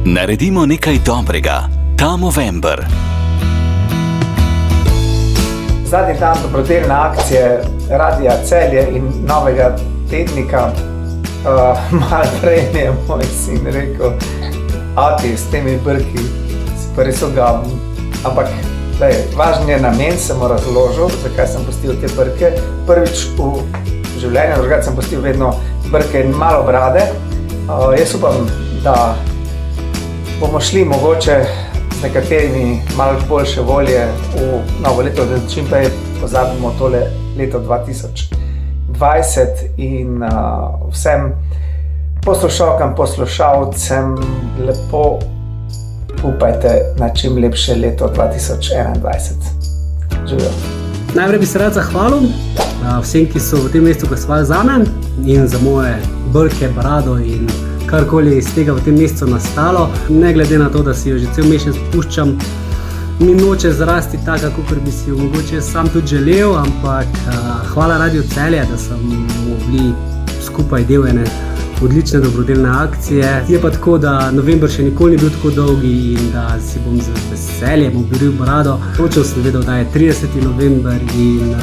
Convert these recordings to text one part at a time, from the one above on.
Naredimo nekaj dobrega. Ta november. Zadnji dan dobrodelne akcije Radia Celje in Novega tednika. Malo prej mi je moj sin rekel, ati, s temi brki si pa res ogabim. Ampak, važen je namen, sem razložil, zakaj sem pustil te brke. Prvič v življenju, drugače sem pustil vedno brke in malo brade. Jaz upam, da bomo šli mogoče z nekaterimi malo boljše volje v novo leto, da čim prej pozabimo tole leto 2020 in vsem poslušalkam, poslušalcem lepo upajte na čim lepše leto 2021. Živijo. Najprej bi se rad zahvalil vsem, ki so v tem mesecu glasovali zame in za moje brke, brado in karkoli iz tega v tem mesecu nastalo. Ne glede na to, da si jo že cel mesec puščam, mi noče zrasti taka, kakor bi si jo mogoče sam tudi želel, ampak hvala Radiu Celje, da smo bili skupaj del ene odlične dobrodelne akcije. Je pa tako, da november še nikoli ni bil tako dolgi in da si bom z veseljem obril brado. Točno sem vedel, da je 30. november in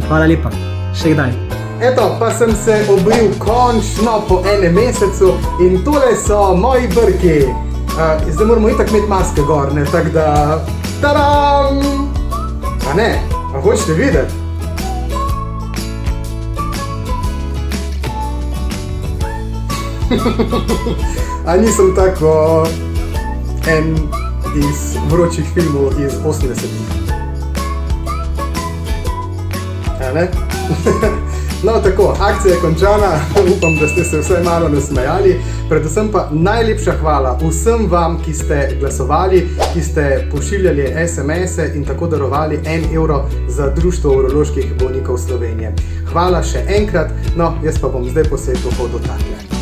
hvala lepa. Še kdaj. Eto, pa sem se obril končno po enem mesecu in tole so moji brki. Zdaj moramo itak imeti maske gor, ne, tako da... Tadam! A ne, a hočete videti? A nisem tako en iz vročih filmov iz 80-ih. A ne? No tako, akcija je končana, upam, da ste se vsaj malo nasmejali. Predvsem pa najlepša hvala vsem vam, ki ste glasovali, ki ste pošiljali SMS-e in tako darovali 1 evro za Društvo uroloških bolnikov Slovenije. Hvala še enkrat, no jaz pa bom zdaj po svetu hodil takle.